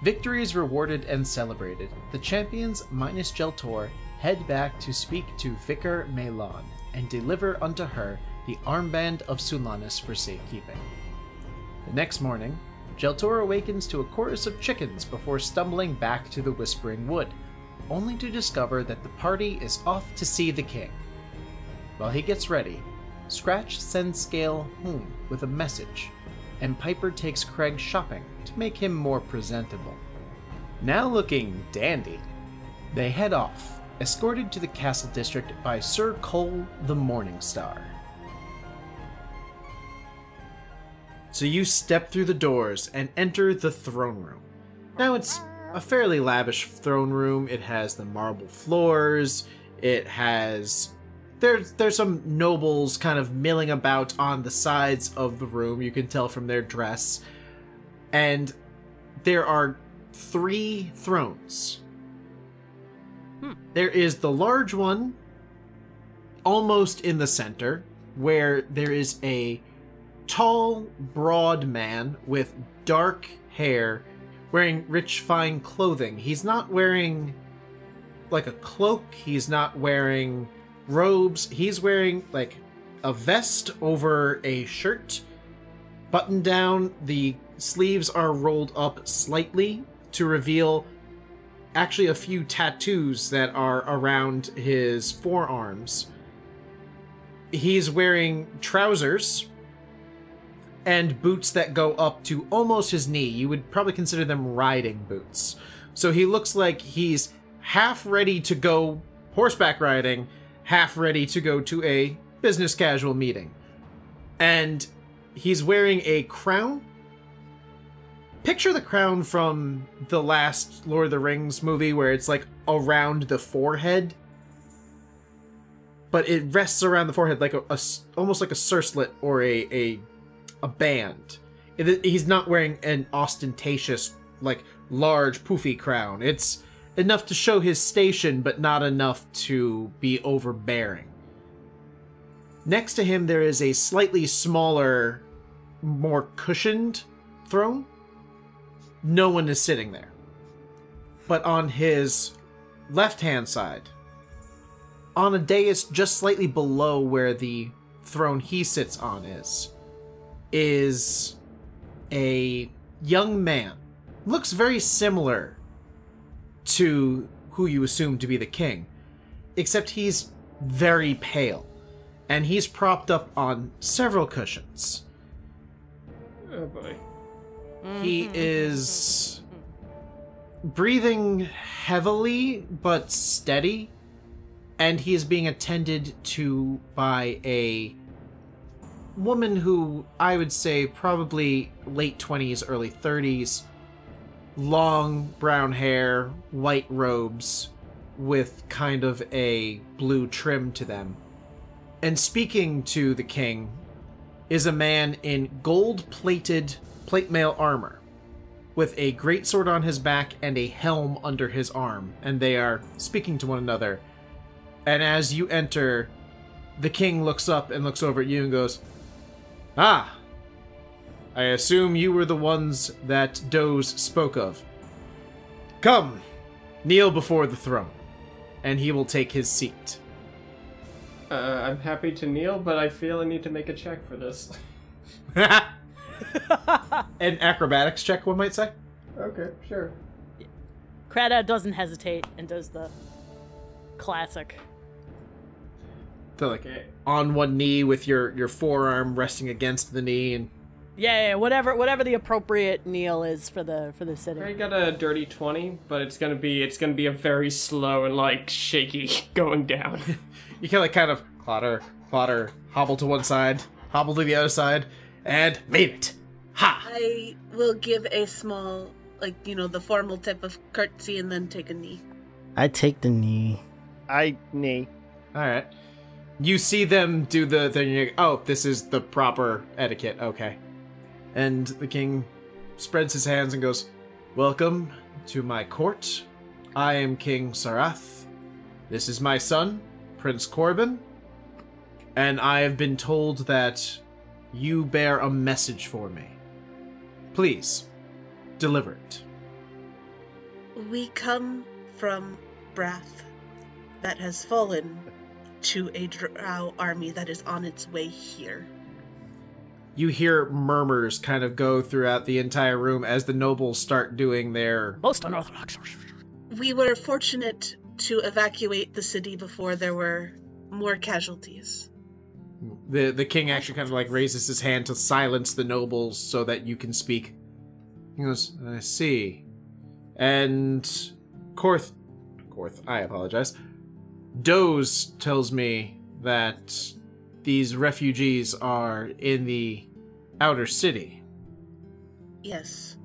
Victory is rewarded and celebrated. The champions, minus Jelltur, head back to speak to Vicar Melon and deliver unto her the armband of Sulanis for safekeeping. The next morning, Jelltur awakens to a chorus of chickens before stumbling back to the Whispering Wood, only to discover that the party is off to see the king. While he gets ready, Scratch sends Scale home with a message, and Piper takes Kreg shopping to make him more presentable. Now looking dandy, they head off, escorted to the castle district by Sir Cole the Morningstar. So you step through the doors and enter the throne room. Now it's a fairly lavish throne room. It has the marble floors. It has... There's some nobles kind of milling about on the sides of the room. You can tell from their dress. And there are 3 thrones. There is the large one almost in the center, where there is a tall, broad man with dark hair wearing rich, fine clothing. He's not wearing like a cloak. He's not wearing robes. He's wearing like a vest over a shirt, buttoned down. The sleeves are rolled up slightly to reveal actually a few tattoos that are around his forearms. He's wearing trousers and boots that go up to almost his knee. You would probably consider them riding boots. So he looks like he's half ready to go horseback riding, half ready to go to a business casual meeting. And he's wearing a crown. Picture the crown from the last Lord of the Rings movie where it's like around the forehead. But it rests around the forehead like almost like a circlet or a band. He's not wearing an ostentatious, like, large, poofy crown. It's enough to show his station, but not enough to be overbearing. Next to him, there is a slightly smaller, more cushioned throne. No one is sitting there. But on his left-hand side, on a dais just slightly below where the throne he sits on is a young man. Looks very similar to who you assume to be the king, except he's very pale, and he's propped up on several cushions. Oh boy. He is breathing heavily but steady, and he is being attended to by a woman who I would say probably late 20s, early 30s, long brown hair, white robes with kind of a blue trim to them. And speaking to the king is a man in gold-plated plate mail armor with a greatsword on his back and a helm under his arm, and they are speaking to one another. And as you enter, the king looks up and looks over at you and goes, "Ah, I assume you were the ones that Doze spoke of. Come, kneel before the throne." And he will take his seat. I'm happy to kneel, but I feel I need to make a check for this. An acrobatics check, one might say. Okay, sure. Kradod doesn't hesitate and does the classic. So like on one knee with your forearm resting against the knee, and yeah, whatever the appropriate kneel is for the sitting. I got a dirty 20, but it's gonna be a very slow and like shaky going down. You can kind of clatter, hobble to one side, hobble to the other side, and made it. Ha! I will give a small, the formal type of curtsy and then take a knee. I take the knee. I knee. Alright. You see them do the thing, and you're like, oh, this is the proper etiquette, okay. And the king spreads his hands and goes, "Welcome to my court. I am King Sarath. This is my son, Prince Corbin. And I have been told that you bear a message for me. Please, deliver it." We come from Brath that has fallen to a drow army that is on its way here. You hear murmurs kind of go throughout the entire room as the nobles start doing their... Most unorthodox. We were fortunate to evacuate the city before there were more casualties. The king actually kind of like raises his hand to silence the nobles so that you can speak. He goes, I see. And Korth, I apologize. Doze tells me that these refugees are in the outer city. Yes.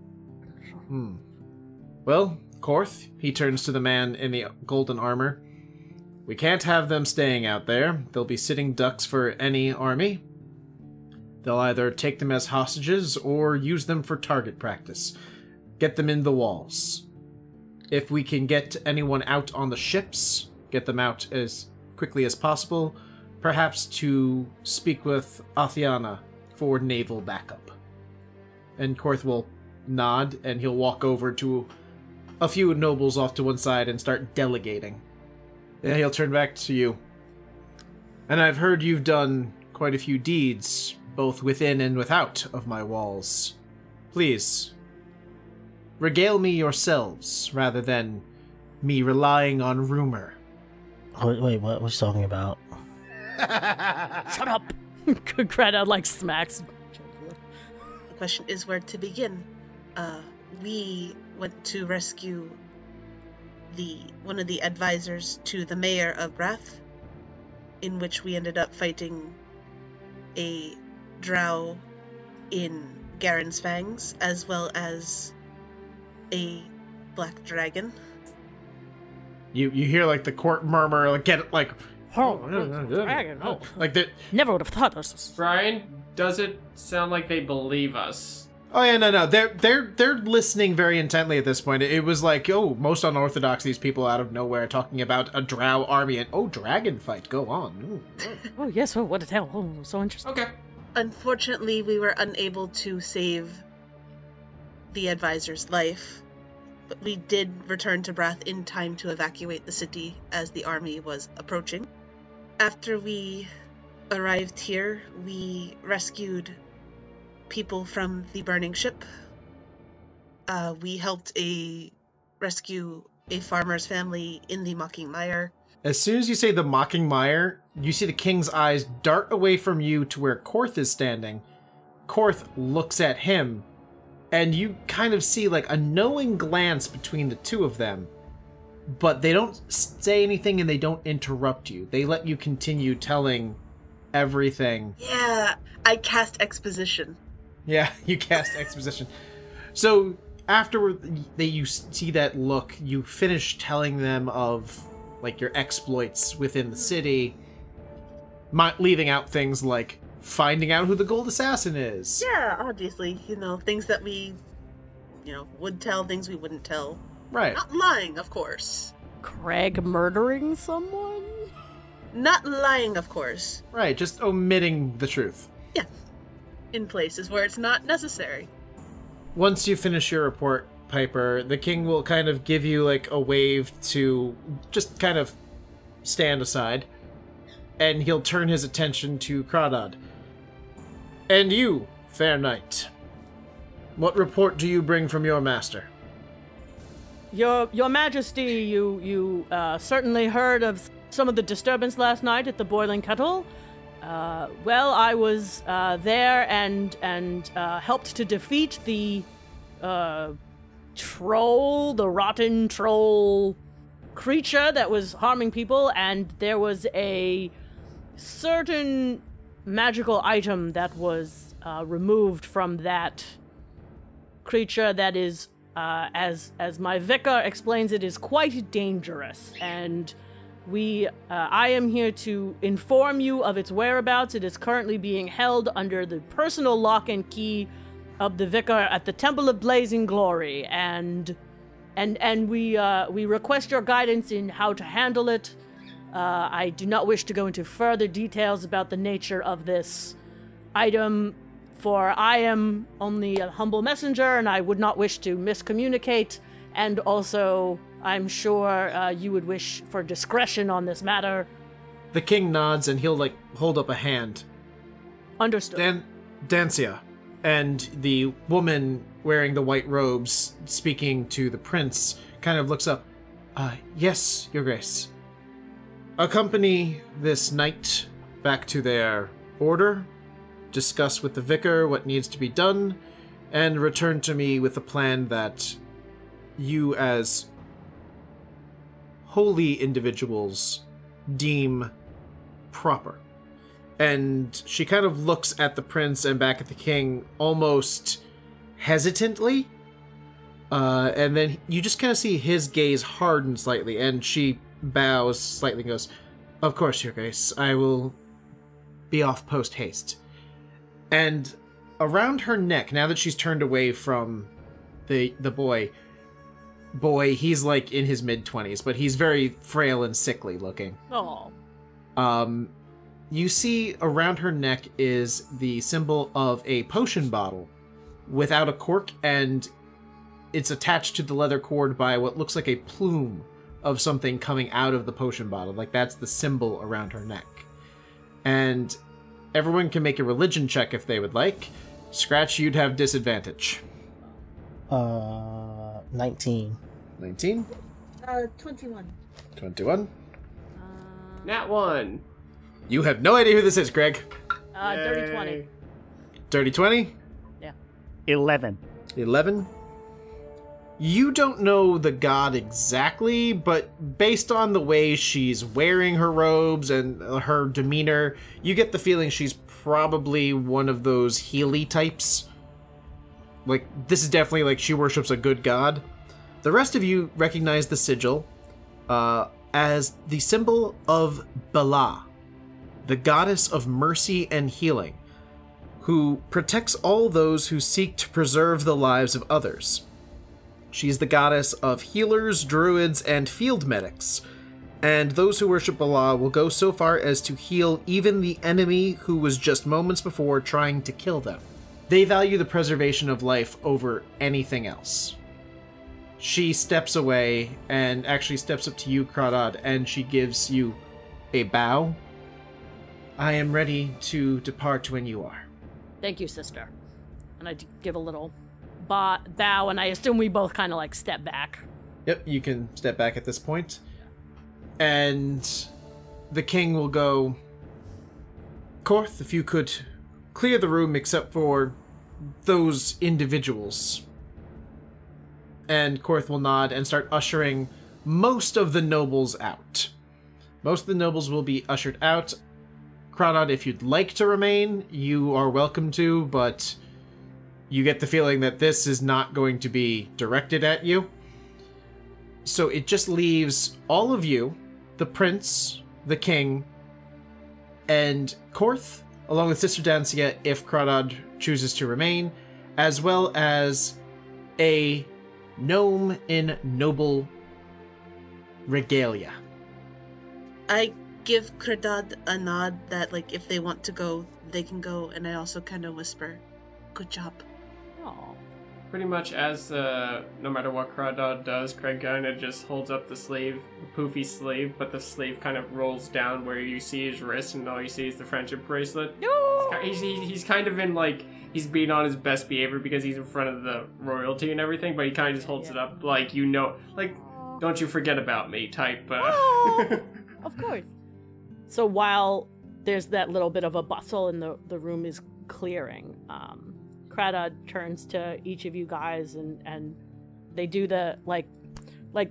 Well, Korth, he turns to the man in the golden armor. We can't have them staying out there. They'll be sitting ducks for any army. They'll either take them as hostages or use them for target practice. Get them in the walls. If we can get anyone out on the ships, get them out as quickly as possible, perhaps to speak with Athiana for naval backup. And Korth will nod, and he'll walk over to a few nobles off to one side and start delegating. Then he'll turn back to you. And I've heard you've done quite a few deeds, both within and without of my walls. Please, regale me yourselves, rather than me relying on rumor. Wait, what was talking about? Shut up! Kradod, like, smacks. The question is where to begin. We went to rescue one of the advisors to the mayor of Brath, in which we ended up fighting a drow in Garen's Fangs, as well as a black dragon. You hear like the court murmur, like get like, Dragon, oh. like that. Never would have thought this. Bryan, does it sound like they believe us? Oh yeah, no, they're listening very intently at this point. It was like, oh, most unorthodox, these people out of nowhere talking about a drow army and dragon fight. Go on. Ooh. Oh yes, oh, what a tale. Oh, so interesting. Okay. Unfortunately, we were unable to save the advisor's life, but we did return to Brath in time to evacuate the city as the army was approaching. After we arrived here, we rescued people from the burning ship. We helped rescue a farmer's family in the Mocking Mire. As soon as you say the Mocking Mire, you see the king's eyes dart away from you to where Korth is standing. Korth looks at him, and you kind of see like a knowing glance between the two of them. But they don't say anything and they don't interrupt you. They let you continue telling everything. Yeah, I cast exposition. Yeah, you cast exposition. So after you see that look, you finish telling them of like your exploits within the city, leaving out things like finding out who the Gold Assassin is. Yeah, obviously, things that we, would tell, things we wouldn't tell. Right. Not lying, of course. Kreg murdering someone? Not lying, of course. Right, just omitting the truth. Yeah. In places where it's not necessary. Once you finish your report, Piper, the king will kind of give you like a wave to just kind of stand aside, and he'll turn his attention to Kradod. And you, fair knight, what report do you bring from your master? Your Majesty, you certainly heard of some of the disturbance last night at the Boiling Kettle. Well, I was there and helped to defeat the troll, the rotten troll creature that was harming people, and there was a certain magical item that was removed from that creature that is, as my vicar explains it, is quite dangerous, and I am here to inform you of its whereabouts. It is currently being held under the personal lock and key of the vicar at the Temple of Blazing Glory, and we request your guidance in how to handle it. I do not wish to go into further details about the nature of this item, for I am only a humble messenger, and I would not wish to miscommunicate And also, I'm sure you would wish for discretion on this matter. The king nods and he'll, hold up a hand. Understood. Dancia. And the woman wearing the white robes, speaking to the prince, kind of looks up. Yes, Your Grace. Accompany this knight back to their order, discuss with the vicar what needs to be done, and return to me with a plan that you as holy individuals deem proper. And she kind of looks at the prince and back at the king almost hesitantly. And then you just kind of see his gaze harden slightly, and she bows slightly and goes, "Of course, Your Grace. I will be off post-haste." And around her neck, now that she's turned away from the boy, he's in his mid-20s, but he's very frail and sickly looking. Oh. You see around her neck is the symbol of a potion bottle without a cork, and it's attached to the leather cord by what looks like a plume of something coming out of the potion bottle. That's the symbol around her neck. And everyone can make a religion check if they would like. Scratch, you'd have disadvantage. 19. 19? 21. 21. Nat 1. You have no idea who this is, Kreg. Dirty 20. Dirty 20? Yeah. 11. 11. You don't know the god exactly, but based on the way she's wearing her robes and her demeanor, you get the feeling she's probably one of those Healy types. This is definitely she worships a good god. The rest of you recognize the sigil as the symbol of Bala, the goddess of mercy and healing, who protects all those who seek to preserve the lives of others. She's the goddess of healers, druids, and field medics, and those who worship Bala will go so far as to heal even the enemy who was just moments before trying to kill them. They value the preservation of life over anything else. She steps away and actually steps up to you, Kradod, and she gives you a bow. "I am ready to depart when you are." Thank you, sister. And I give a little bow, and I assume we both kind of step back. Yep, you can step back at this point. And the king will go, "Korth, if you could clear the room except for those individuals." And Korth will nod and start ushering most of the nobles out. Most of the nobles will be ushered out. Kradod, if you'd like to remain, you are welcome to, but you get the feeling that this is not going to be directed at you. So it just leaves all of you, the prince, the king, and Korth, along with Sister Dancia, if Kradod chooses to remain, as well as a gnome in noble regalia. I give Kradod a nod that, if they want to go, they can go, and I also kind of whisper, "Good job." Oh. Pretty much as, no matter what Kradod does, Kreg kind of just holds up the sleeve, the poofy sleeve, but the sleeve kind of rolls down where you see his wrist, and all you see is the friendship bracelet. No! He's kind of in, he's being on his best behavior because he's in front of the royalty and everything, but he kind of just holds it up don't you forget about me type. Oh, of course. So while there's that little bit of a bustle and the room is clearing, Kradod turns to each of you guys and they do the like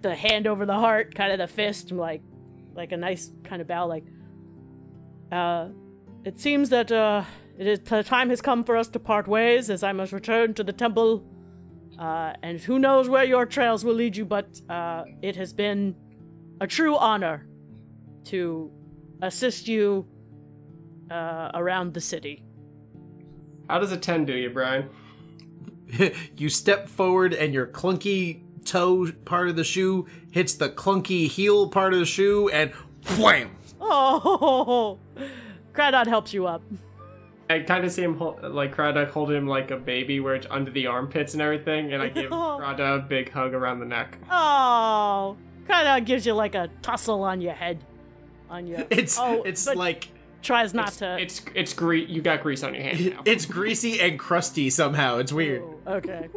the hand over the heart, kind of the fist, like a nice kind of bow, it seems that the time has come for us to part ways, as I must return to the temple, and who knows where your trails will lead you, but it has been a true honor to assist you around the city. How does a 10 do you, Bryan? You step forward and your clunky toe part of the shoe hits the clunky heel part of the shoe, and wham! Oh, Kradod helps you up. I kind of see him like Kradod holding him like a baby, where it's under the armpits and everything, and I give Kradod a big hug around the neck. Oh, kind of gives you like a tussle on your head, on your. It's like tries not to. It's grease. You got grease on your hand now. It's greasy and crusty somehow. It's weird. Oh, okay.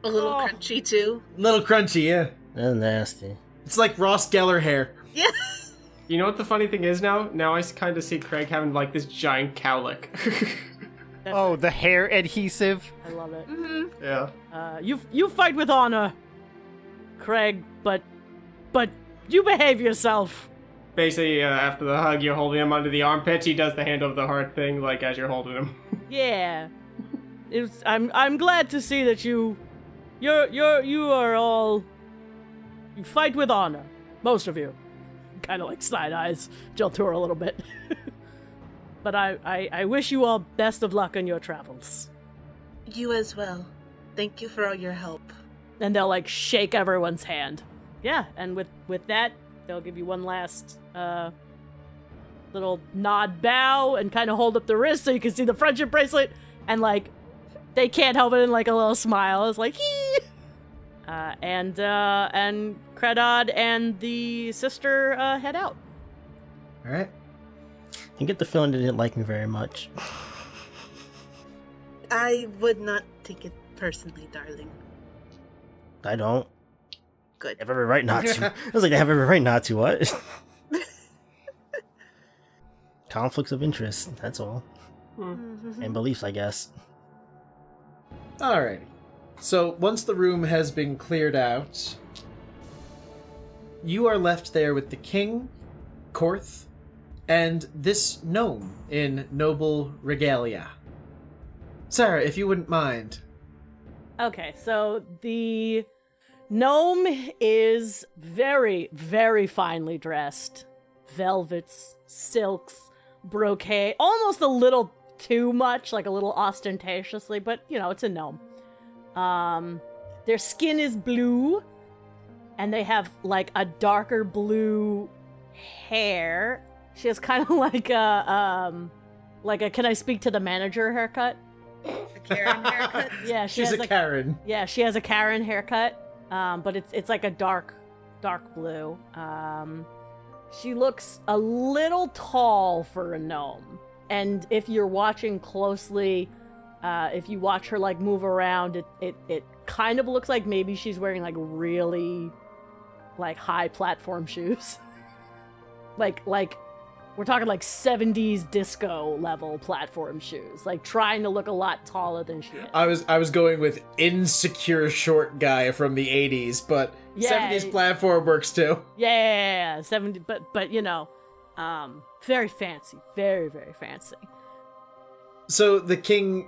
A little crunchy too. Little crunchy, yeah. That's nasty. It's like Ross Geller hair. Yeah. You know what the funny thing is now? Now I kind of see Kreg having like this giant cowlick. Oh, the hair adhesive. I love it. Mm-hmm. Yeah. You fight with honor, Kreg, but you behave yourself. Basically, after the hug, you're holding him under the armpits. He does the hand over the heart thing, like as you're holding him. Yeah. I'm glad to see that you are all. You fight with honor, most of you. Kind of like side eyes Jelltur a little bit. But I wish you all best of luck on your travels. You as well. Thank you for all your help. And they'll like shake everyone's hand. Yeah, and with that, they'll give you one last little nod bow and kind of hold up the wrist so you can see the friendship bracelet, and like they can't help it in like a little smile. It's like hee. And Kradod and the sister head out. All right. I get the feeling they didn't like me very much. I would not take it personally, darling. I don't. Good. I have every right not to. I was like, I have every right not to. What? Conflicts of interest. That's all. And beliefs, I guess. Alrighty. So once the room has been cleared out, you are left there with the king, Korth, and this gnome in noble regalia. Sara, if you wouldn't mind. Okay, so the gnome is very, very finely dressed. Velvets, silks, brocade, almost a little too much, like a little ostentatiously, but, you know, it's a gnome. Their skin is blue, and they have, like, a darker blue hair. She has kind of like a can I speak to the manager haircut? A Karen haircut? Yeah, She's a Karen. Yeah, she has a Karen haircut, but it's like a dark blue. She looks a little tall for a gnome, and if you're watching closely, if you watch her like move around, it kind of looks like maybe she's wearing like really like high platform shoes, like we're talking like 70s disco level platform shoes, like trying to look a lot taller than she is. I was going with insecure short guy from the 80s, but Yeah. 70s platform works too. Yeah, 70, but you know, very fancy, very, very fancy. So the king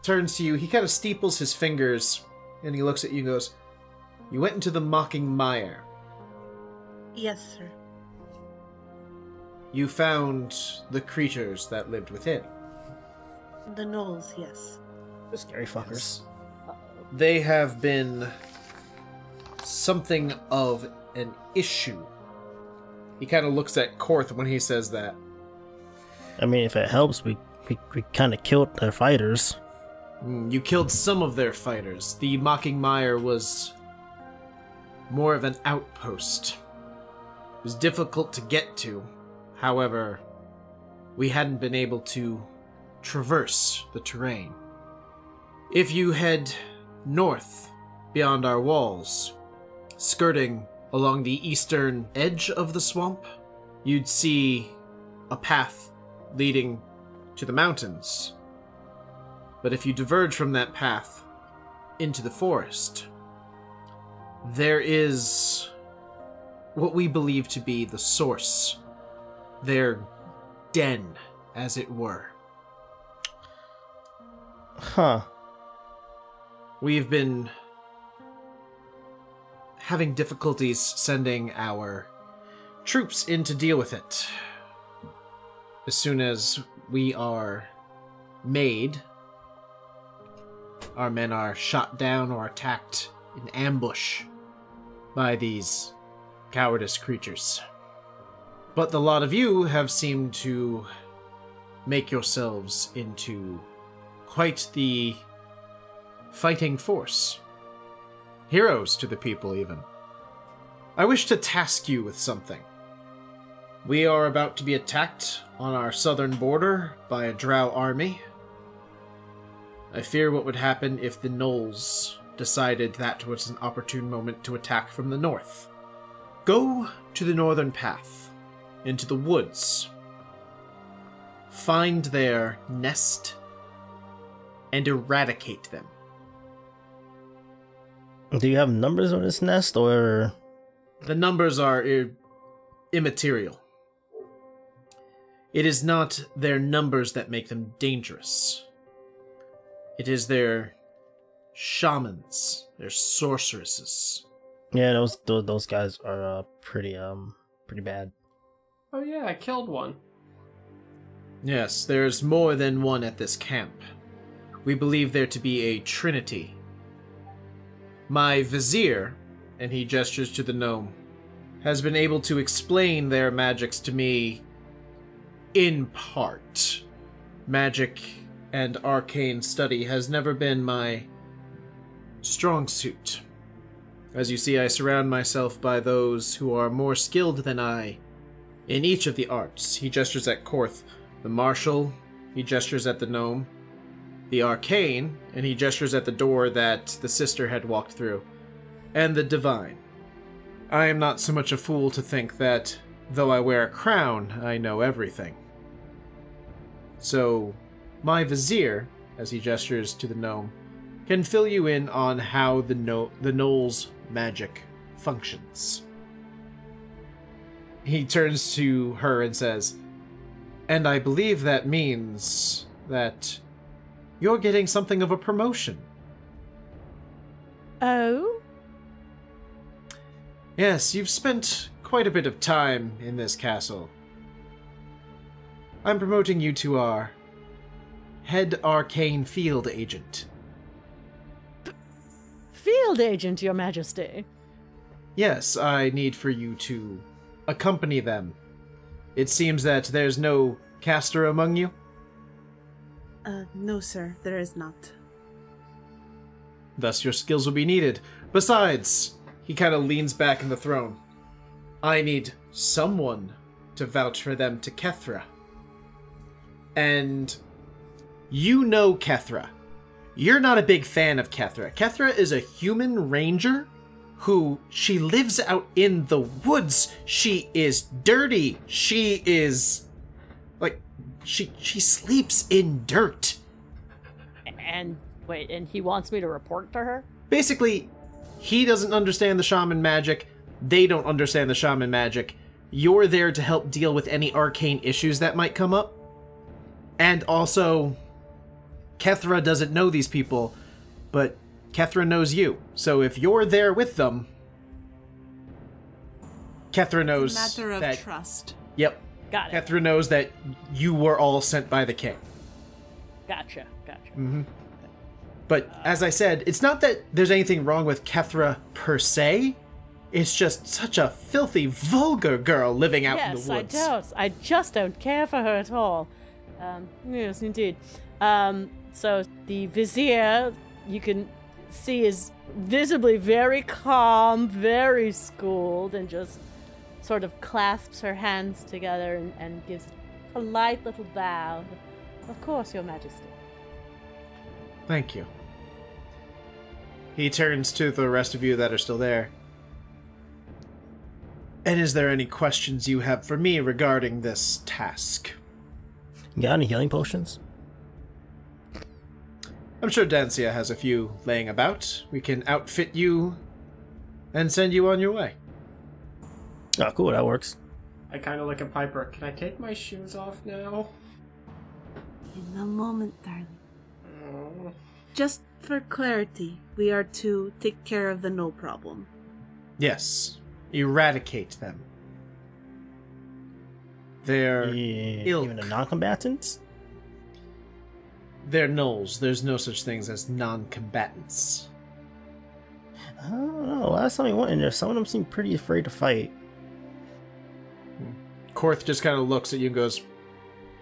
turns to you, he kind of steeples his fingers, and he looks at you and goes, "You went into the mocking mire. Yes, sir. You found the creatures that lived within. The gnolls, yes. The scary fuckers. They have been something of an issue." He kind of looks at Korth when he says that. I mean, if it helps, we kind of killed their fighters. You killed some of their fighters. The mocking mire was more of an outpost. It was difficult to get to. However, we hadn't been able to traverse the terrain. If you head north beyond our walls, skirting along the eastern edge of the swamp, you'd see a path leading to the mountains. But if you diverge from that path into the forest, there is what we believe to be the source. Their den, as it were. Huh. We've been having difficulties sending our troops in to deal with it. As soon as we are made, our men are shot down or attacked in ambush by these cowardice creatures. But the lot of you have seemed to make yourselves into quite the fighting force. Heroes to the people, even. I wish to task you with something. We are about to be attacked on our southern border by a drow army. I fear what would happen if the gnolls decided that was an opportune moment to attack from the north. Go to the northern path, into the woods. Find their nest and eradicate them. Do you have numbers on this nest, or...? The numbers are immaterial. It is not their numbers that make them dangerous. It is their shamans, their sorceresses. Yeah, those guys are pretty bad. Oh yeah, I killed one. Yes, there's more than one at this camp. We believe there to be a trinity. My vizier, and he gestures to the gnome, has been able to explain their magics to me in part. Magic and arcane study has never been my strong suit. As you see, I surround myself by those who are more skilled than I in each of the arts. He gestures at Korth. The martial, he gestures at the gnome. The arcane, and he gestures at the door that the sister had walked through. And the divine. I am not so much a fool to think that, though I wear a crown, I know everything. So, my vizier, as he gestures to the gnome, can fill you in on how the gnoll's magic functions. He turns to her and says, "And I believe that means that you're getting something of a promotion." Oh? Yes, you've spent quite a bit of time in this castle. I'm promoting you to our head arcane field agent. Field agent, Your Majesty. Yes, I need for you to accompany them. It seems that there's no caster among you? No, sir, there is not. Thus your skills will be needed. Besides, he kind of leans back in the throne. I need someone to vouch for them to Kethra. And you know Kethra. You're not a big fan of Kethra. Kethra is a human ranger who, she lives out in the woods. She is dirty. She is, like, she sleeps in dirt. And, wait, and he wants me to report to her? Basically, he doesn't understand the shaman magic. They don't understand the shaman magic. You're there to help deal with any arcane issues that might come up. And also, Kethra doesn't know these people, but Kethra knows you. So if you're there with them, Kethra knows It's a matter of that, trust. Yep. Got it. Kethra knows that you were all sent by the king. Gotcha. Mm-hmm. But as I said, it's not that there's anything wrong with Kethra per se. It's just such a filthy, vulgar girl living out in the woods. Yes, I don't. I just don't care for her at all. Yes, indeed. So the vizier, you can see, is visibly very calm, very schooled, and just sort of clasps her hands together and gives a polite little bow. Of course, Your Majesty. Thank you. He turns to the rest of you that are still there. And is there any questions you have for me regarding this task? You got any healing potions? I'm sure Dancia has a few laying about. We can outfit you and send you on your way. Oh, cool, that works. I kind of look at Piper. Can I take my shoes off now? In a moment, darling. Oh. Just for clarity, we are to take care of the no problem. Yes. Eradicate them. They're ilk. Even the non-combatants? They're gnolls. There's no such things as non-combatants. I don't know. Last time we went in there, some of them seemed pretty afraid to fight. Korth just kind of looks at you and goes,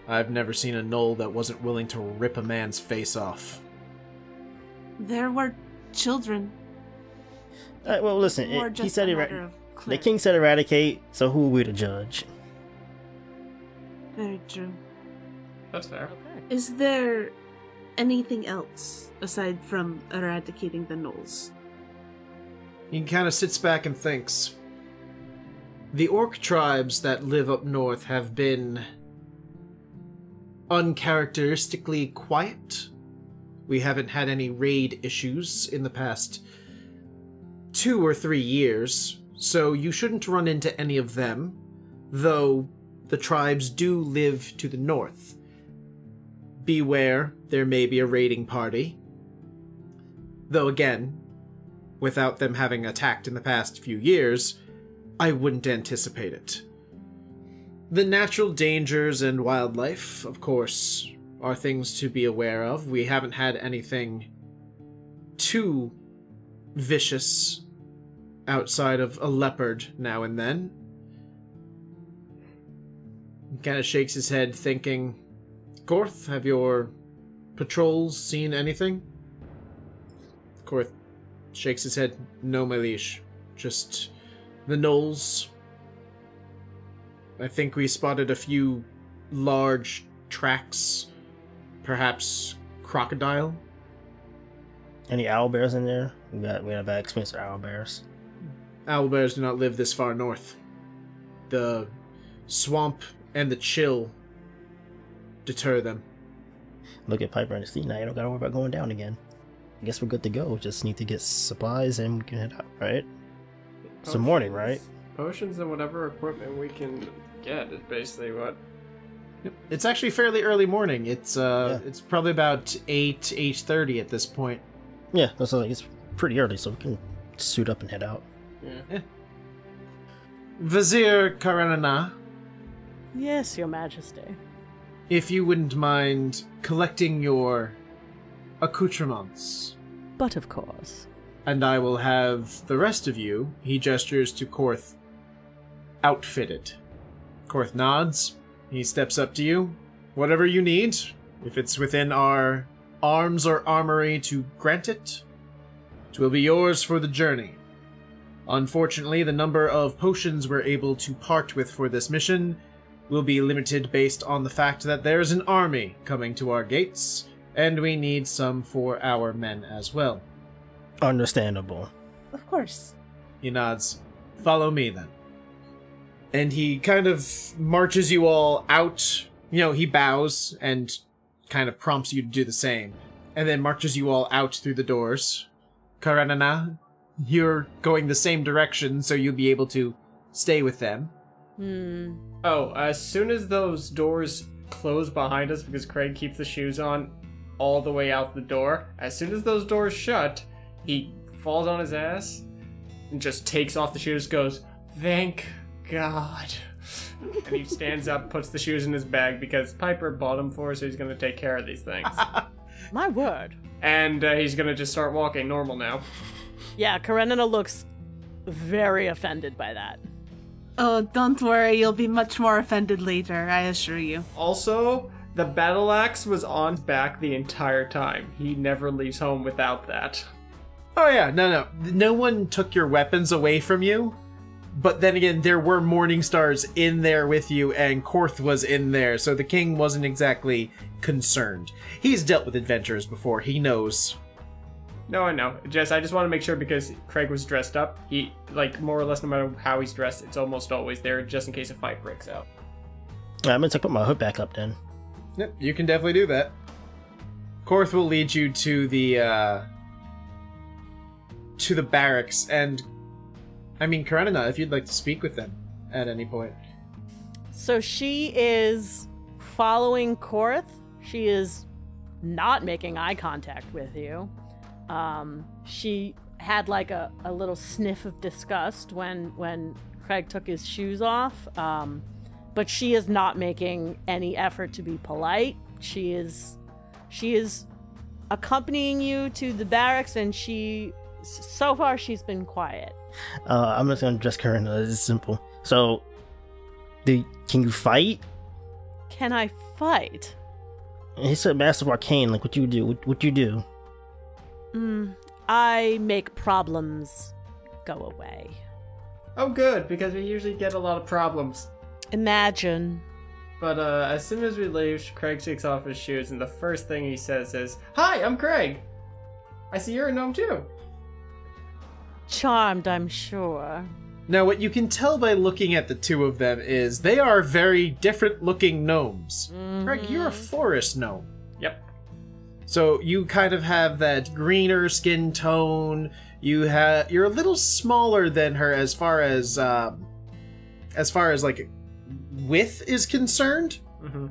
I've never seen a gnoll that wasn't willing to rip a man's face off. There were children. Well, listen, Or he just said a matter of the cleric. king said eradicate, so who are we to judge? Very true. That's fair. Okay. Is there anything else aside from eradicating the gnolls? He kind of sits back and thinks. The orc tribes that live up north have been uncharacteristically quiet. We haven't had any raid issues in the past 2 or 3 years, so you shouldn't run into any of them, though the tribes do live to the north. Beware, there may be a raiding party. Though again, without them having attacked in the past few years, I wouldn't anticipate it. The natural dangers and wildlife, of course, are things to be aware of. We haven't had anything too vicious outside of a leopard now and then. He kind of shakes his head, thinking, Korth, have your patrols seen anything? Korth shakes his head, no, my liege. Just the gnolls. I think we spotted a few large tracks. Perhaps crocodile? Any owlbears in there? We have bad experience with owlbears. Owlbears do not live this far north. The swamp and the chill deter them. Look at Piper and see, now you don't gotta worry about going down again. I guess we're good to go. Just need to get supplies and we can head out, right? It's the morning, right? Potions and whatever equipment we can get is basically what. Yep. It's actually fairly early morning. It's it's probably about 8:30 at this point. Yeah, that's like it's pretty early, so we can suit up and head out. Yeah. Vizier Karanana, Yes, Your Majesty. if you wouldn't mind collecting your accoutrements, But of course. and I will have the rest of you, he gestures to Korth, outfitted. Korth nods. He steps up to you. Whatever you need, if it's within our arms or armory to grant it, it will be yours for the journey. Unfortunately, the number of potions we're able to part with for this mission will be limited based on the fact that there's an army coming to our gates, and we need some for our men as well. Understandable. Of course. He nods. Follow me, then. And he kind of marches you all out. You know, he bows and kind of prompts you to do the same. And then marches you all out through the doors. Karanana, you're going the same direction, so you'll be able to stay with them. Oh, as soon as those doors close behind us, because Kreg keeps the shoes on all the way out the door, as soon as those doors shut, he falls on his ass and just takes off the shoes, goes, "Thank God." And he stands up, puts the shoes in his bag because Piper bought them for us, so he's going to take care of these things. My word. And he's going to just start walking normal now. Yeah, Karenina looks very offended by that. Oh, don't worry, you'll be much more offended later, I assure you. Also, the battle axe was on his back the entire time. He never leaves home without that. Oh yeah, no one took your weapons away from you. But then again, there were Morning Stars in there with you, and Korth was in there, so the king wasn't exactly concerned. He's dealt with adventurers before, he knows. No, I know. I just want to make sure because Kreg was dressed up. He, like, more or less, no matter how he's dressed, it's almost always there just in case a fight breaks out. I'm gonna put my hood back up then. Yep, you can definitely do that. Korth will lead you to the barracks, and I mean, Karenina, if you'd like to speak with them at any point. So she is following Korth. She is not making eye contact with you. She had like a little sniff of disgust when Kreg took his shoes off. But she is not making any effort to be polite. She is accompanying you to the barracks, and so far she's been quiet. I'm just gonna address Karenina. It's simple. So, can you fight? Can I fight? He said Master of Arcane, like what you do? What you do? I make problems go away. Oh, good, because we usually get a lot of problems. Imagine. But as soon as we leave, Kreg takes off his shoes, and the first thing he says is, "Hi, I'm Kreg. I see you're a gnome too." Charmed, I'm sure. Now, what you can tell by looking at the two of them is they are very different-looking gnomes. Kreg, you're a forest gnome. Yep. So you kind of have that greener skin tone. You're a little smaller than her as far as like width is concerned. Mm-hmm.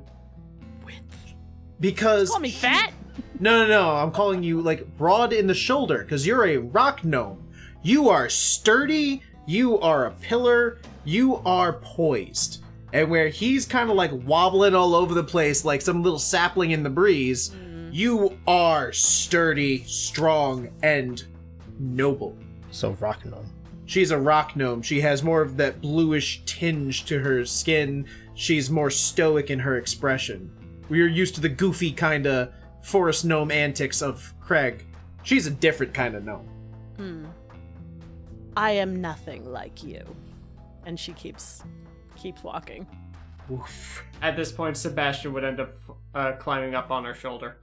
Width? Because Call me fat? No. I'm calling you like broad in the shoulder because you're a rock gnome. You are sturdy. You are a pillar. You are poised. And where he's kind of like wobbling all over the place like some little sapling in the breeze, you are sturdy, strong, and noble. So rock gnome. She's a rock gnome. She has more of that bluish tinge to her skin. She's more stoic in her expression. We're used to the goofy kind of forest gnome antics of Kreg. She's a different kind of gnome. I am nothing like you. And she keeps walking. Oof. At this point, Sebastian would end up climbing up on her shoulder.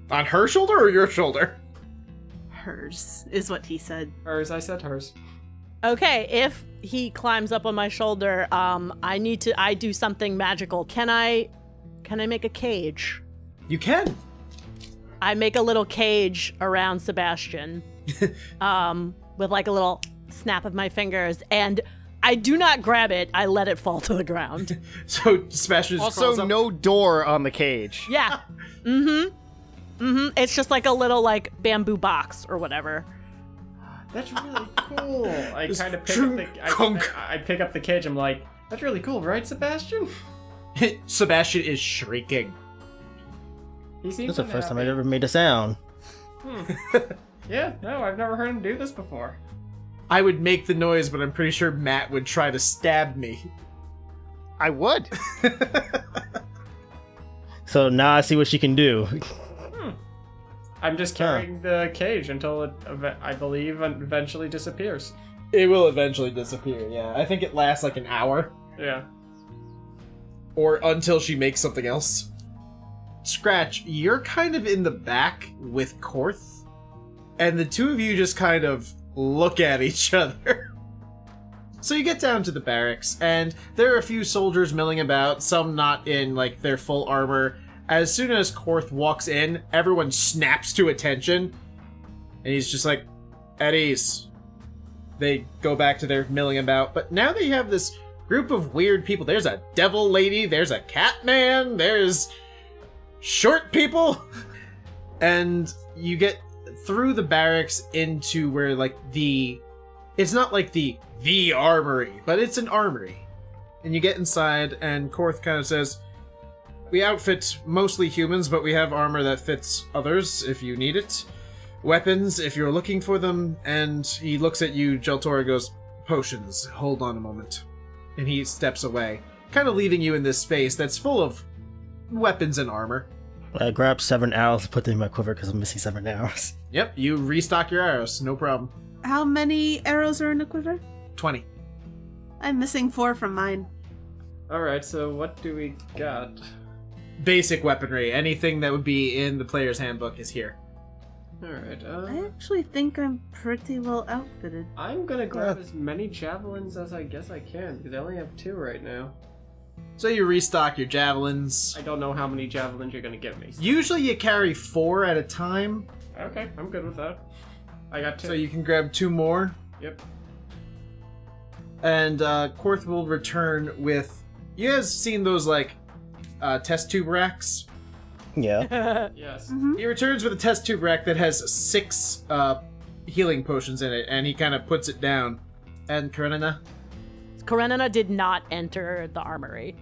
On her shoulder or your shoulder? Hers is what he said. Hers, I said hers. Okay, if he climbs up on my shoulder, I do something magical. Can I make a cage? You can. I make a little cage around Sebastian. With like a little snap of my fingers, and I do not grab it, I let it fall to the ground. So Sebastian just crawls Also, up. no door on the cage. Yeah. It's just like a little like bamboo box or whatever. That's really cool. I Just kind of pick chunk. I pick up the cage. I'm like, that's really cool, right, Sebastian? Sebastian is shrieking. He seems That's the first time I've unhappy. ever made a sound. Yeah, no, I've never heard him do this before. I would make the noise, but I'm pretty sure Matt would try to stab me. I would. So now I see what she can do. I'm just carrying the cage until it, I believe, eventually disappears. It will eventually disappear, yeah. I think it lasts like an hour. Yeah. Or until she makes something else. Scratch, you're kind of in the back with Korth, and the two of you just kind of look at each other. So you get down to the barracks, and there are a few soldiers milling about, some not in, like, their full armor. As soon as Korth walks in, everyone snaps to attention, and he's just like, at ease. They go back to their milling about, but now they have this group of weird people. There's a devil lady, there's a cat man, there's short people, and you get through the barracks into where, like, it's not like the armory, but it's an armory. And you get inside, and Korth kind of says, we outfit mostly humans, but we have armor that fits others if you need it. Weapons, if you're looking for them. And he looks at you, Jelltur, and goes, potions, hold on a moment. And he steps away, kind of leaving you in this space that's full of weapons and armor. I grabbed 7 arrows and put them in my quiver because I'm missing 7 arrows. Yep, you restock your arrows, no problem. How many arrows are in a quiver? 20. I'm missing 4 from mine. Alright, so what do we got? Basic weaponry. Anything that would be in the player's handbook is here. Alright, I actually think I'm pretty well outfitted. I'm gonna grab as many javelins as I guess I can, because I only have 2 right now. So you restock your javelins. I don't know how many javelins you're gonna give me. Usually you carry 4 at a time, Okay, I'm good with that. I got 2. so you can grab 2 more. Yep. And Korth will return with... You guys seen those, like, test tube racks? Yeah. Yes. He returns with a test tube rack that has 6 healing potions in it, and he kind of puts it down. And Karenina? Karenina did not enter the armory.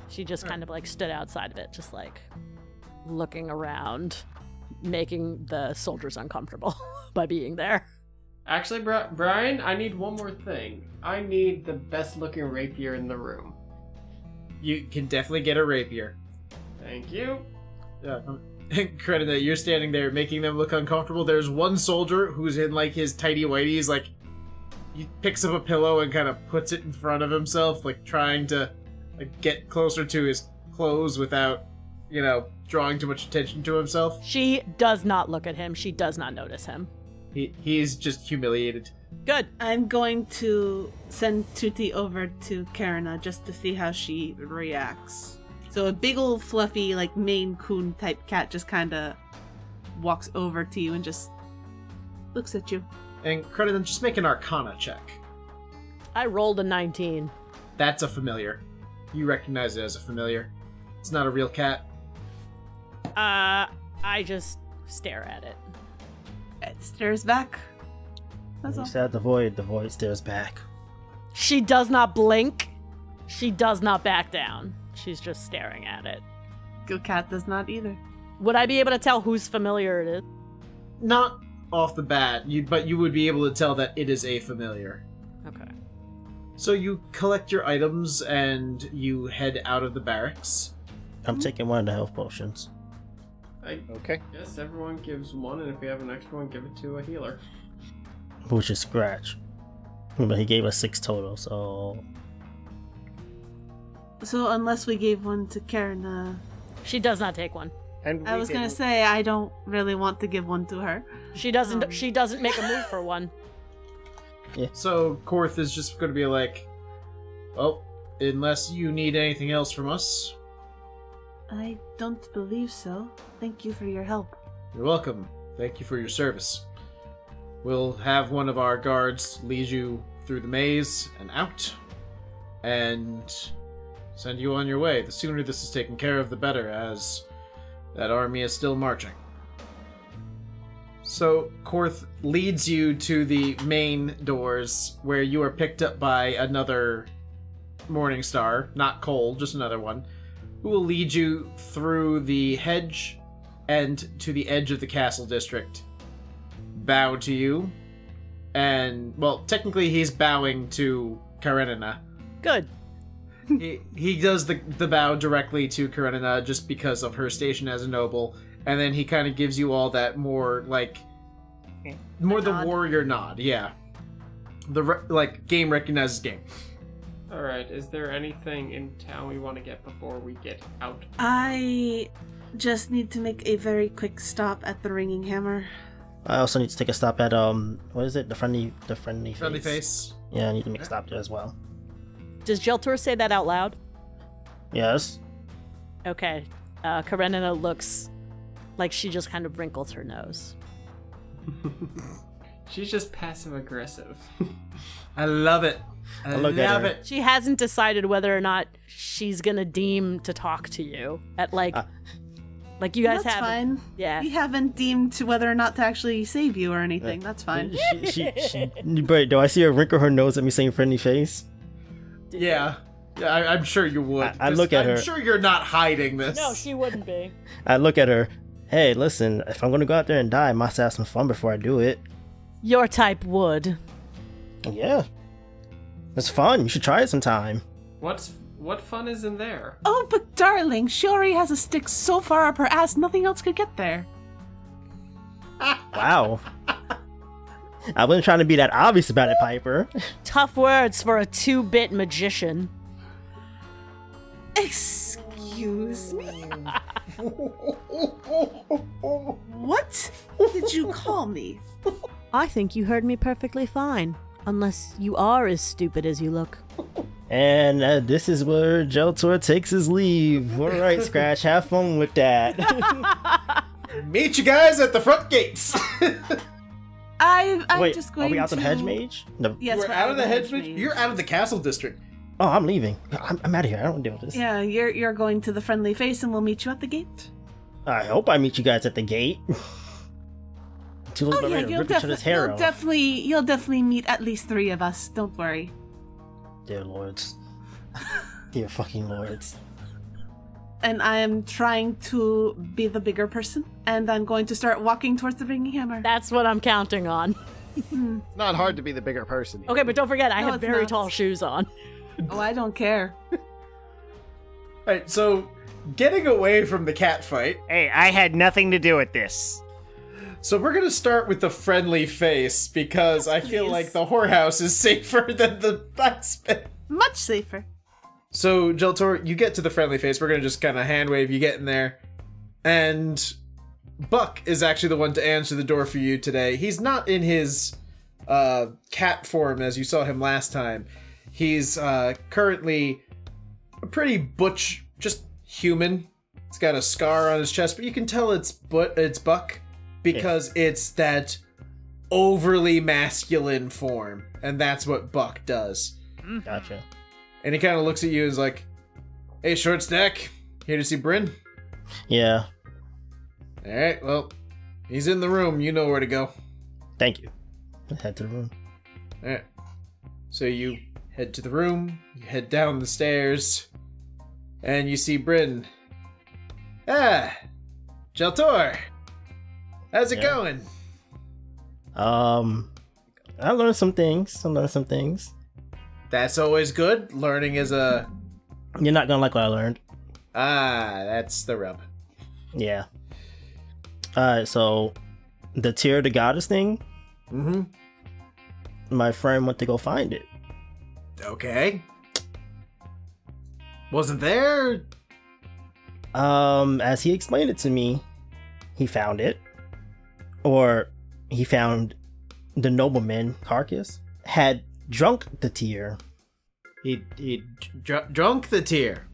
She just kind of like stood outside of it, just like looking around, making the soldiers uncomfortable by being there. Actually, Brian, I need one more thing. I need the best looking rapier in the room. You can definitely get a rapier. Thank you. Yeah. Credit that you're standing there making them look uncomfortable. There's one soldier who's in like his tighty whities, like he picks up a pillow and kind of puts it in front of himself, like trying to like get closer to his clothes without, drawing too much attention to himself. She does not look at him. She does not notice him. He's just humiliated. Good. I'm going to send Tutti over to Karina just to see how she reacts. So a big old fluffy, like, Maine Coon type cat just kind of walks over to you and just looks at you. And Kradod, just make an Arcana check. I rolled a 19. That's a familiar. You recognize it as a familiar. It's not a real cat. I just stare at it. It stares back. That's You all. said the void stares back. She does not blink. She does not back down. She's just staring at it. Good cat does not either. Would I be able to tell whose familiar it is? Not off the bat, but you would be able to tell that it is a familiar. Okay. So you collect your items and you head out of the barracks. I'm taking one of the health potions. I Okay. guess everyone gives one, and if we have an extra one, give it to a healer. Which is Scratch. But he gave us 6 total, so... So unless we gave one to Karina, She does not take one. And I was gonna say I don't really want to give one to her. She doesn't. She doesn't make a move for one. So Korth is just going to be like, well, unless you need anything else from us, I don't believe so. Thank you for your help. you're welcome. Thank you for your service. We'll have one of our guards lead you through the maze and out, and send you on your way. The sooner this is taken care of, the better, as that army is still marching. So, Korth leads you to the main doors, where you are picked up by another Morning Star, not Cole, just another one, who will lead you through the hedge and to the edge of the castle district. Bow to you, and, well, technically he's bowing to Karenina. Good. He does the bow directly to Karenina just because of her station as a noble, and then he kind of gives you all that more the warrior nod, yeah. Game recognizes game. Alright, is there anything in town we want to get before we get out? I just need to make a very quick stop at the Ringing Hammer. I also need to take a stop at, what is it? The friendly face. Friendly face. Yeah, I need to make a stop there as well. Does Jelltur say that out loud? Yes. Okay. Karenina looks like she just kind of wrinkles her nose. She's just passive aggressive. I love it. I look at love her. it. She hasn't decided whether or not she's gonna deem to talk to you at like you guys That's have. fine. Yeah. We haven't deemed to whether or not to actually save you or anything. That's fine. But do I see her wrinkle her nose at me saying friendly face? Yeah. Yeah, I'm sure you would. I look at her. I'm sure you're not hiding this. No, she wouldn't be. I look at her. Hey, listen, if I'm gonna go out there and die, I must have some fun before I do it. Your type would. Yeah. It's fun. You should try it sometime. What fun is in there? Oh, but darling, she already has a stick so far up her ass, nothing else could get there. Wow. I wasn't trying to be that obvious about it, Piper. Tough words for a 2-bit magician. Excuse me? What did you call me? I think you heard me perfectly fine. Unless you are as stupid as you look. And this is where Jelltur takes his leave. Alright, Scratch, have fun with that. Meet you guys at the front gates. I'm Wait, just going are we out to... of the hedge mage? No. Yes, We're out of the hedge mage. You're out of the castle district. Oh, I'm leaving. I'm out of here. I don't want to deal with this. Yeah, you're going to the Friendly Face and we'll meet you at the gate. I hope I meet you guys at the gate. Too late Oh yeah, to rip each other's hair off. you'll definitely meet at least 3 of us. Don't worry. Dear lords. Dear fucking lords. And I am trying to be the bigger person, and I'm going to start walking towards the Ringing Hammer. That's what I'm counting on. It's not hard to be the bigger person. Okay, but don't forget, I No, have it's very not. tall shoes on. Oh, I don't care. Right, so getting away from the cat fight. Hey, I had nothing to do with this. So we're gonna start with the friendly face because I feel Please. like the whorehouse is safer than the blacksmith. Much safer. So Jelltur, you get to the friendly face. We're gonna just kind of hand wave. You get in there, and Buck is actually the one to answer the door for you today. He's not in his cat form as you saw him last time. He's currently a pretty butch, just human. He's got a scar on his chest, but you can tell it's Buck because it's that overly masculine form, and that's what Buck does. Gotcha. And he kind of looks at you and is like, "Hey, short stack, here to see Bryn?" Yeah. All right, well, he's in the room. You know where to go. Thank you. Let's head to the room. All right. So you head to the room. You head down the stairs, and you see Bryn. Ah, Jelltur, how's it going? I learned some things. That's always good. Learning is a... You're not gonna like what I learned. Ah, that's the rub. Yeah. Alright, so the Tear of the Goddess thing, Mm-hmm. my friend went to go find it. Okay. Wasn't there? As he explained it to me, he found it. Or he found the nobleman, Carcass, had drunk the tear. He drunk the tear.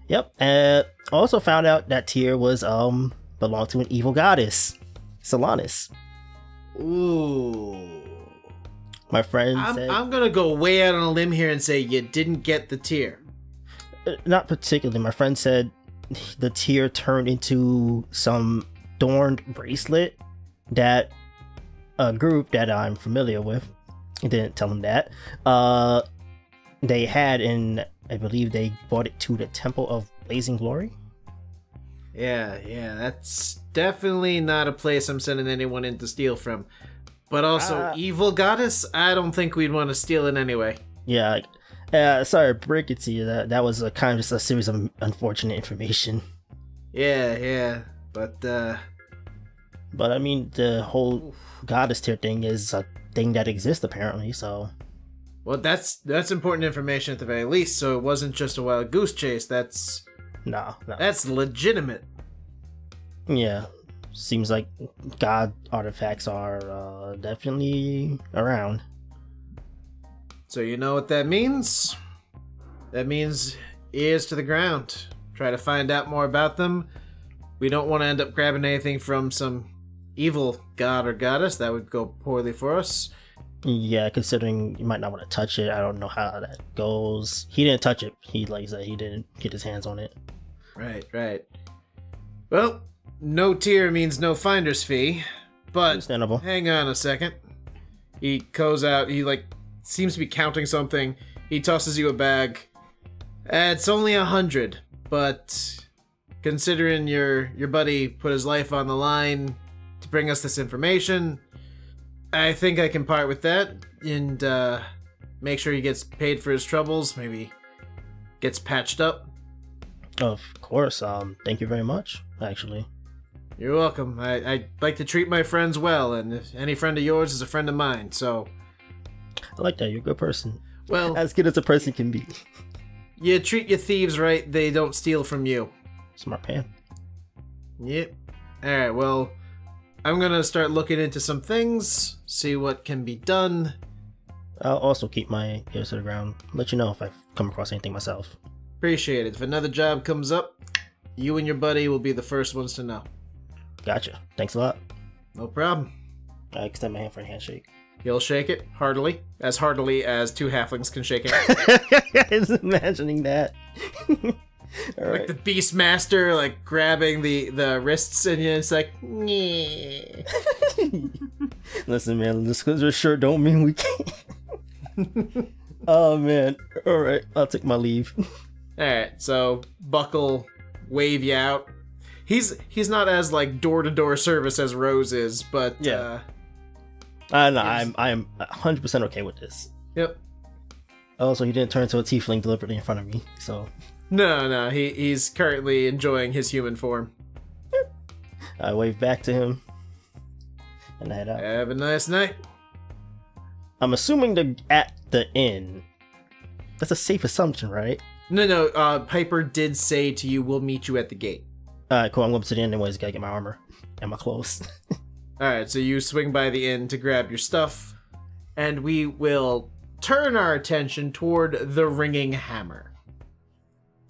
Yep, and also found out that tear was belonged to an evil goddess, Solanis. Ooh. My friend said, I'm gonna go way out on a limb here and say you didn't get the tear. not particularly. My friend said the tear turned into some thorned bracelet that a group that I'm familiar with, I didn't tell him that, they had, and I believe they brought it to the Temple of Blazing Glory. Yeah, that's definitely not a place I'm sending anyone in to steal from. But also, evil goddess, I don't think we'd want to steal it anyway. Yeah, sorry to break it to you, that was a kind of just a series of unfortunate information. Yeah, but I mean, the whole goddess tier thing is a thing that exists apparently, so... Well, that's important information at the very least, so it wasn't just a wild goose chase, that's... No. That's legitimate. Yeah, seems like god artifacts are definitely around. So you know what that means? That means ears to the ground. Try to find out more about them. We don't want to end up grabbing anything from some evil god or goddess. That would go poorly for us. Yeah, considering you might not want to touch it, I don't know how that goes. He didn't touch it. He, like I said, he didn't get his hands on it. Right. Well, no tier means no finder's fee. But Understandable. hang on a second. He goes out, he seems to be counting something. He tosses you a bag. It's only 100, but considering your buddy put his life on the line to bring us this information, I think I can part with that and make sure he gets paid for his troubles, maybe gets patched up. Of course. Thank you very much, actually. You're welcome. I like to treat my friends well, and if any friend of yours is a friend of mine, so... I like that. You're a good person. Well... As good as a person can be. You treat your thieves right, they don't steal from you. Smart man. Yep. Alright, well... I'm gonna start looking into some things, see what can be done. I'll also keep my ears to the ground. Let you know if I come across anything myself. Appreciate it. If another job comes up, you and your buddy will be the first ones to know. Gotcha. Thanks a lot. No problem. I extend my hand for a handshake. He'll shake it heartily as two halflings can shake it. I was imagining that. All right. Like the Beastmaster, grabbing the wrists, and it's like, yeah. Listen, man, just because we're short don't mean we can't. Oh, man. All right, I'll take my leave. All right, so Buck'll wave you out. He's not as door-to-door service as Rose is, but yeah. No, I'm 100% okay with this. Yep. Also, he didn't turn into a tiefling deliberately in front of me, so No, he's currently enjoying his human form. I wave back to him and I head out. Have a nice night. I'm assuming at the inn. That's a safe assumption, right? No, Piper did say to you, we'll meet you at the gate. Alright, cool. I'm going to the inn anyways. Gotta get my armor and my clothes. Alright, so you swing by the inn to grab your stuff, and we will turn our attention toward the Ringing Hammer,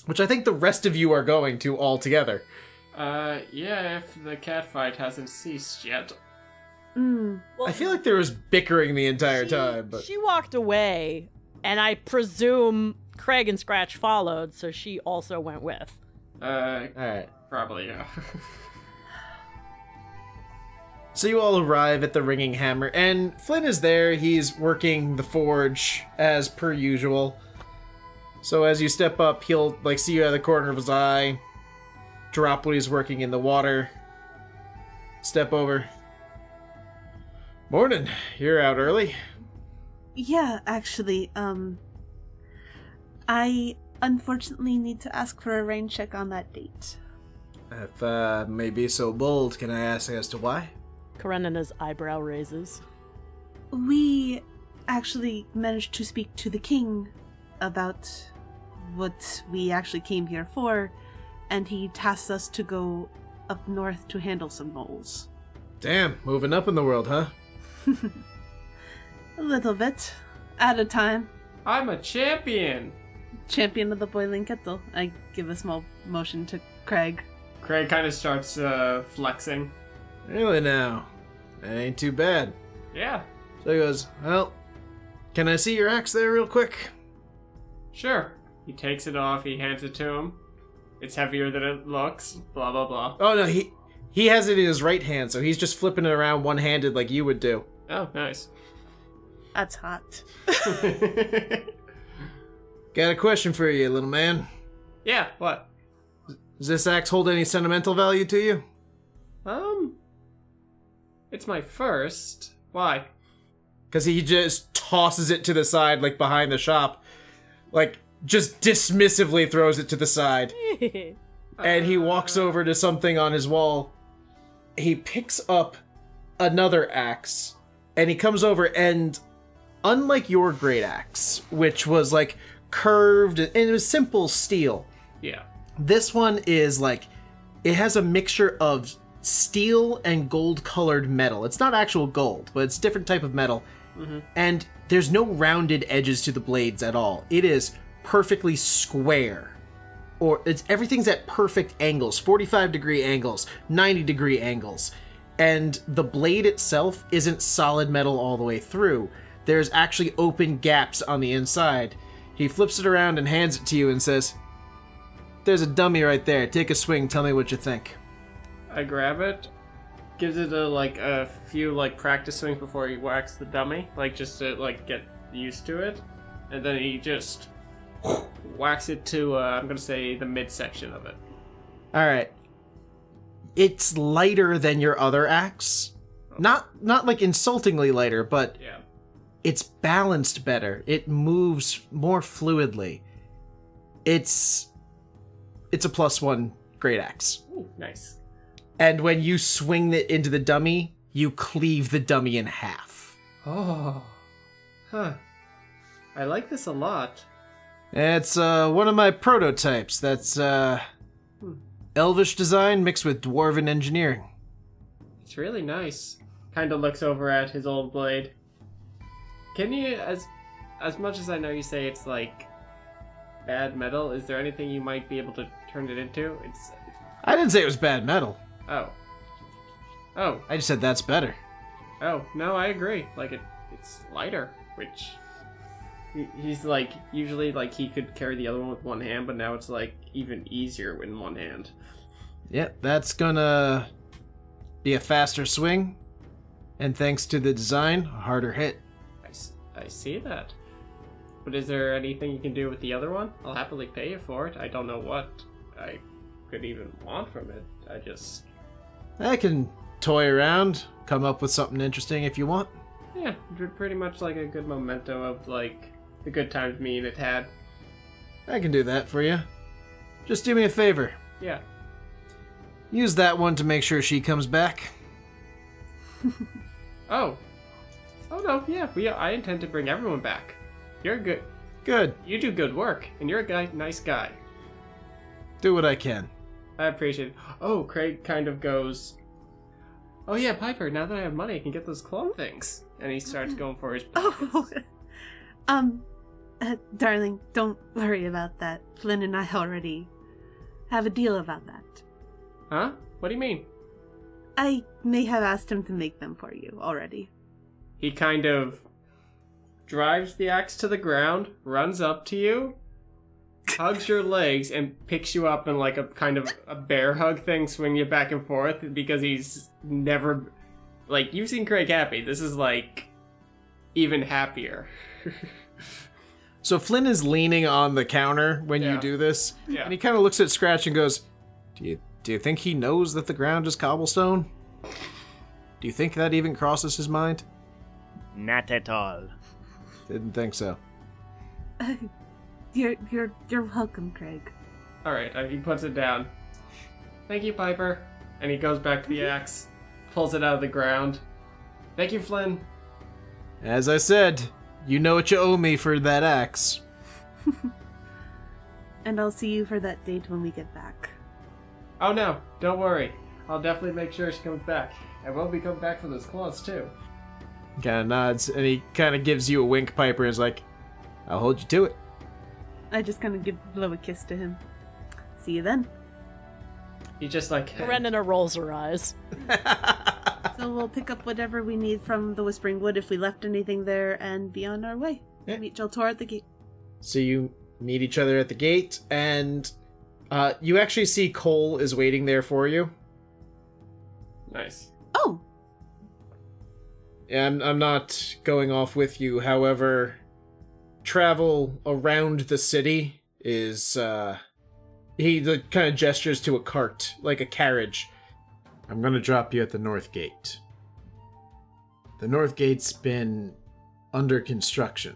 which I think the rest of you are going to all together. Yeah, if the cat fight hasn't ceased yet. Well, I feel like there was bickering the entire time, but... She walked away, and I presume Kreg and Scratch followed, so she also went with. Alright. Probably, yeah. So you all arrive at the Ringing Hammer, and Flynn is there. He's working the forge, as per usual. So as you step up, he'll, see you out of the corner of his eye, drop what he's working in the water, step over. Morning. You're out early. Yeah, actually, I unfortunately need to ask for a rain check on that date. If I may be so bold, can I ask as to why? Karenina's eyebrow raises. We actually managed to speak to the king about what we actually came here for, and he tasked us to go up north to handle some moles. Damn, moving up in the world, huh? A little bit. At a time. I'm a champion! Champion of the boiling kettle. I give a small motion to Kreg. Kreg kind of starts flexing. Really now? That ain't too bad. Yeah, So he goes, well, can I see your axe there real quick? sure. He takes it off, he hands it to him. It's heavier than it looks, blah blah blah. Oh no, he has it in his right hand, so he's just flipping it around one-handed like you would do. Oh, nice. That's hot. Got a question for you, little man. Yeah, what? Does this axe hold any sentimental value to you? It's my first. Why? Because he just tosses it to the side, like behind the shop. Like, just dismissively throws it to the side. And he walks over to something on his wall. He picks up another axe, and he comes over, and unlike your great axe, which was like curved and it was simple steel, Yeah. this one is like, it has a mixture of steel and gold colored metal. It's not actual gold, but it's a different type of metal. And there's no rounded edges to the blades at all. It is perfectly square. Or everything's at perfect angles, 45-degree angles, 90-degree angles. And the blade itself isn't solid metal all the way through. There's actually open gaps on the inside. He flips it around and hands it to you and says, there's a dummy right there. Take a swing, tell me what you think. I grab it, gives it a few practice swings before he whacks the dummy, just to get used to it, and then he just whacks it to I'm gonna say the midsection of it. Alright. It's lighter than your other axe. Not like insultingly lighter, but Yeah. it's balanced better. It moves more fluidly. It's a +1 great axe. Ooh, nice. And when you swing it into the dummy, you cleave the dummy in half. Oh. Huh. I like this a lot. It's one of my prototypes. That's elvish design mixed with dwarven engineering. It's really nice. Kinda looks over at his old blade. Can you, as much as I know you say it's bad metal, is there anything you might be able to turn it into? I didn't say it was bad metal. Oh, I just said that's better. no, I agree. It's lighter, which he's usually he could carry the other one with one hand, but now it's even easier in one hand. Yep, that's gonna be a faster swing, and thanks to the design, a harder hit. I see that. But is there anything you can do with the other one? I'll happily pay you for it. I don't know what I could even want from it. I can toy around, come up with something interesting if you want. Yeah, pretty much a good memento of the good times me and it had. I can do that for you. Just do me a favor. Yeah. Use that one to make sure she comes back. Oh. Oh, no, yeah. I intend to bring everyone back. You're good. Good. You do good work, and you're a nice guy. Do what I can. I appreciate it. Oh, Kreg kind of goes, oh yeah, Piper, now that I have money, I can get those claw things. And he starts going for his pockets. Oh, darling, don't worry about that. Flynn and I already have a deal about that. Huh? What do you mean? I may have asked him to make them for you already. He kind of drives the axe to the ground, runs up to you, hugs your legs, and picks you up in like a kind of a bear hug thing, swing you back and forth, because he's never... Like, you've seen Kreg happy. This is like even happier. So Flynn is leaning on the counter when you do this, and he kind of looks at Scratch and goes, Do you think he knows that the ground is cobblestone? Do you think that even crosses his mind? Not at all. Didn't think so. You're welcome, Kreg. Alright, he puts it down. Thank you, Piper. And he goes back to the axe, pulls it out of the ground. Thank you, Flynn. As I said, you know what you owe me for that axe. And I'll see you for that date when we get back. Oh no, don't worry. I'll definitely make sure she comes back. And we'll be coming back for those claws too. Kind of nods, and he kind of gives you a wink, Piper, and is like, I'll hold you to it. I just kind of blow a kiss to him. See you then. He just like... Karenina rolls her eyes. So we'll pick up whatever we need from the Whispering Wood if we left anything there and be on our way. Yeah. Meet Jelltur at the gate. So you meet each other at the gate, and you actually see Cole is waiting there for you. Nice. Oh! Yeah, I'm not going off with you, however, travel around the city is, he kind of gestures to a cart, like a carriage. I'm gonna drop you at the North Gate. The North Gate's been under construction,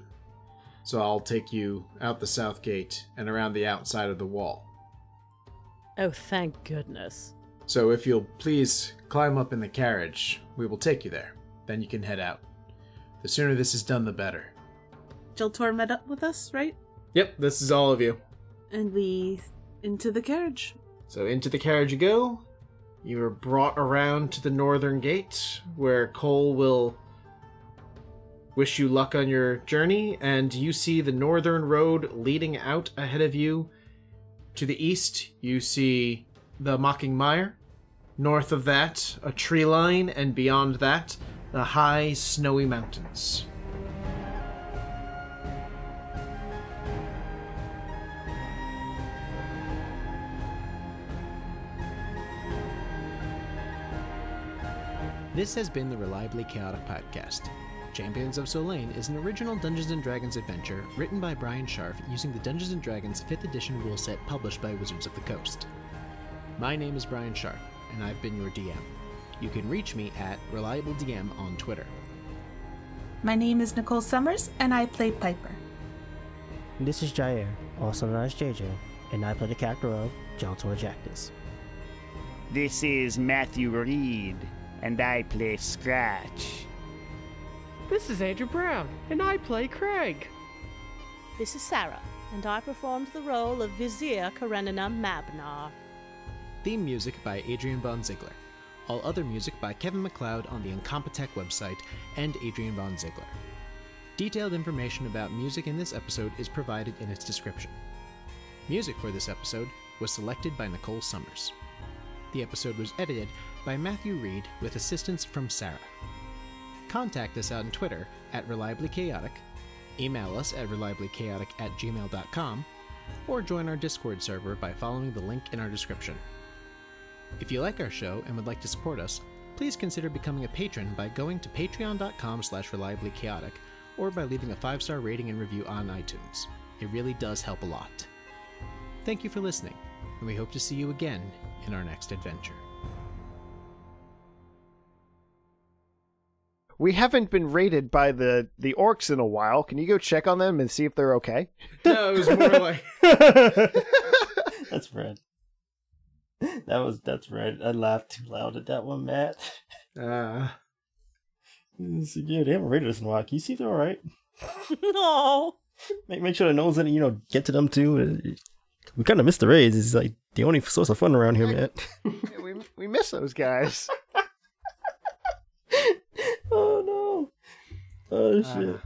so I'll take you out the South Gate and around the outside of the wall. Oh, thank goodness. So if you'll please climb up in the carriage, we will take you there. Then you can head out. The sooner this is done, the better. Jelltur met up with us, right? Yep, this is all of you. And we... into the carriage. So into the carriage you go. You are brought around to the northern gate, where Cole will wish you luck on your journey, and you see the northern road leading out ahead of you. To the east, you see the Mocking Mire. North of that, a tree line, and beyond that, the high, snowy mountains. This has been the Reliably Chaotic podcast. Champions of Solane is an original Dungeons & Dragons adventure written by Bryan Scharf using the Dungeons & Dragons 5th edition rule set published by Wizards of the Coast. My name is Bryan Scharf, and I've been your DM. You can reach me at ReliableDM on Twitter. My name is Nicole Summers, and I play Piper. This is Jair, also known as JJ, and I play the character of Jelltur Jactus. This is Matthew Reed, and I play Scratch. This is Andrew Brown, and I play Kreg. This is Sara, and I performed the role of Vizier Karenina Mabnar. Theme music by Adrian von Ziegler. All other music by Kevin MacLeod on the Incompetech website and Adrian von Ziegler. Detailed information about music in this episode is provided in its description. Music for this episode was selected by Nicole Summers. The episode was edited by Matthew Reed with assistance from Sara. Contact us on Twitter at Reliably Chaotic, email us at reliablychaotic@gmail.com, or join our Discord server by following the link in our description. If you like our show and would like to support us, please consider becoming a patron by going to patreon.com/reliablychaotic or by leaving a 5-star rating and review on iTunes. It really does help a lot. Thank you for listening, and we hope to see you again in our next adventure. We haven't been raided by the orcs in a while. Can you go check on them and see if they're okay? No, it was more like... That's red. That's red. I laughed too loud at that one, Matt. Uh, So, yeah, they haven't rated us in a while. Can you see if they're alright? No. Make sure the nose and get to them too. We kind of missed the raids. It's like the only source of fun around here, man. Yeah, we miss those guys. Oh no! Oh shit!